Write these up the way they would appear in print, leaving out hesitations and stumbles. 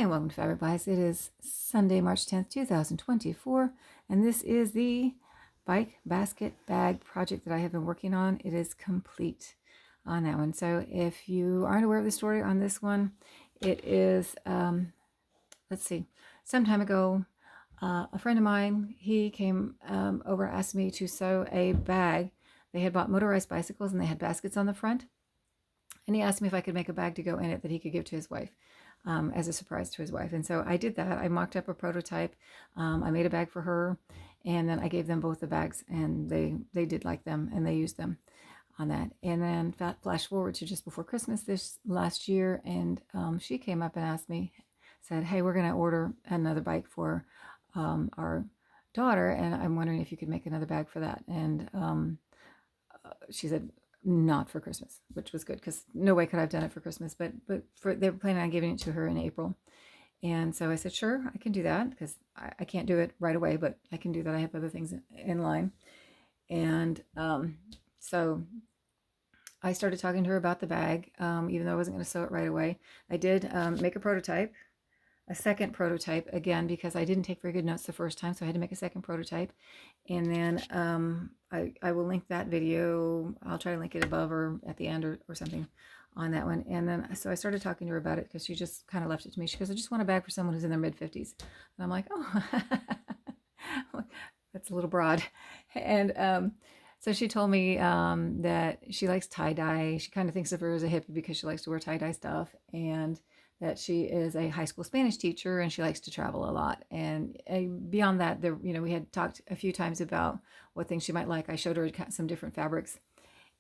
and welcome to Fabric Bites. It is Sunday, March 10th, 2024, and this is the bike basket bag project that I have been working on. It is complete on that one. So if you aren't aware of the story on this one, it is, let's see, some time ago, a friend of mine, he came over, asked me to sew a bag. They had bought motorized bicycles and they had baskets on the front. And he asked me if I could make a bag to go in it that he could give to his wife. As a surprise to his wife. And so I did that. I mocked up a prototype. I made a bag for her, and then I gave them both the bags, and they did like them, and they used them on that. And then flash forward to just before Christmas this last year, and she came up and asked me, said, "Hey, we're going to order another bike for our daughter, and I'm wondering if you could make another bag for that." And she said, not for Christmas, which was good because no way could I have done it for Christmas, but they were planning on giving it to her in April. And so I said, sure, I can do that because I can't do it right away, but I can do that. I have other things in line. And so I started talking to her about the bag, even though I wasn't going to sew it right away. I did make a prototype, a second prototype again, because I didn't take very good notes the first time, so I had to make a second prototype. And then I will link that video. I'll try to link it above or at the end or something on that one. And then so I started talking to her about it because she just kind of left it to me. She goes, "I just want a bag for someone who's in their mid-50s." And I'm like, oh, that's a little broad. And so she told me that she likes tie-dye. She kind of thinks of her as a hippie because she likes to wear tie-dye stuff, and that she is a high school Spanish teacher and she likes to travel a lot. And beyond that, there, we had talked a few times about what things she might like. I showed her some different fabrics,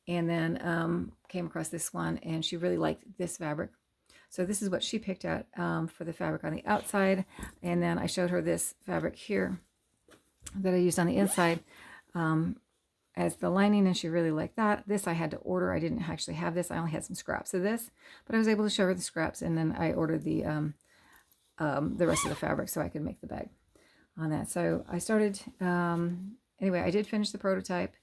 and then came across this one, and she really liked this fabric. So this is what she picked out for the fabric on the outside. And then I showed her this fabric here that I used on the inside as the lining, and she really liked that. This I had to order. I didn't actually have this. I only had some scraps of this, but I was able to show her the scraps, and then I ordered the rest of the fabric so I could make the bag on that. So I started, anyway, I did finish the prototype.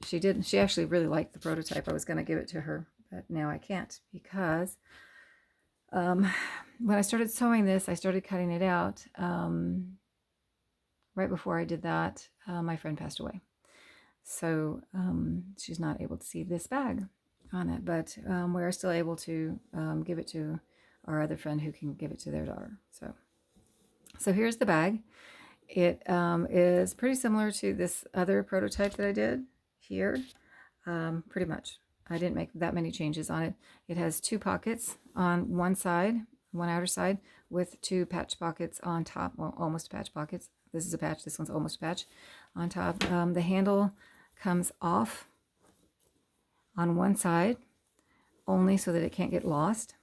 She actually really liked the prototype. I was going to give it to her, but now I can't because when I started sewing this, I started cutting it out. Right before I did that, my friend passed away. So she's not able to see this bag on it, but we are still able to give it to our other friend who can give it to their daughter. So here's the bag. It is pretty similar to this other prototype that I did here, pretty much. I didn't make that many changes on it. It has two pockets on one side, one outer side, with two patch pockets on top, well, almost patch pockets. This is a patch, this one's almost a patch on top. The handle comes off on one side only so that it can't get lost,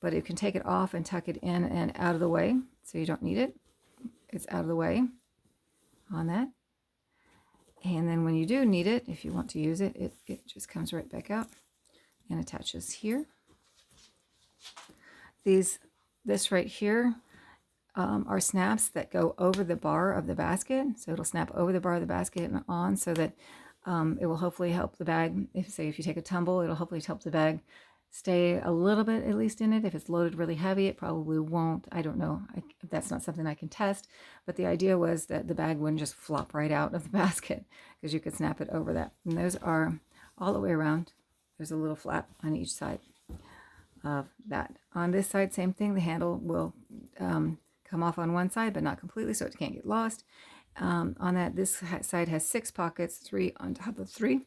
but you can take it off and tuck it in and out of the way, so you don't need it. It's out of the way on that. And then when you do need it, if you want to use it, it just comes right back out and attaches here. This right here are snaps that go over the bar of the basket. So it'll snap over the bar of the basket and on, so that it will hopefully help the bag. If you take a tumble, it'll hopefully help the bag stay a little bit at least in it. If it's loaded really heavy, it probably won't. I don't know. That's not something I can test. But the idea was that the bag wouldn't just flop right out of the basket, because you could snap it over that. And those are all the way around. There's a little flap on each side of that. On this side, same thing. The handle will come off on one side, but not completely, so it can't get lost. On that, this side has 6 pockets, 3 on top of 3.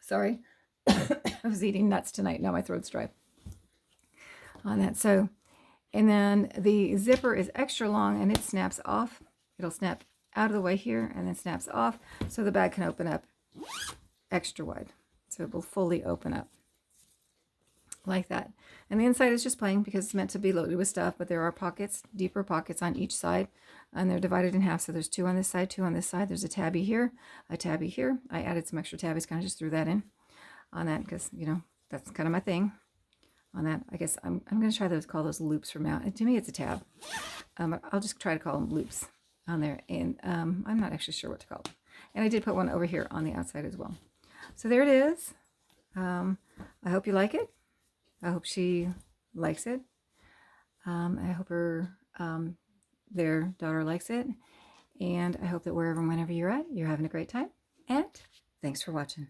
Sorry, I was eating nuts tonight. Now my throat's dry. On that, so, and then the zipper is extra long, and it snaps off. It'll snap out of the way here, and then snaps off, so the bag can open up extra wide. So it will fully open up like that. And the inside is just plain because it's meant to be loaded with stuff, but there are pockets, deeper pockets on each side, and they're divided in half. So there's 2 on this side, 2 on this side. There's a tabby here, a tabby here. I added some extra tabbies, kind of just threw that in on that because, that's kind of my thing on that. I guess I'm going to try to call those loops from now. To me, it's a tab. I'll just try to call them loops on there, and I'm not actually sure what to call them. And I did put one over here on the outside as well. So there it is. I hope you like it. I hope she likes it. I hope their daughter likes it. And I hope that wherever and whenever you're at, you're having a great time. And thanks for watching.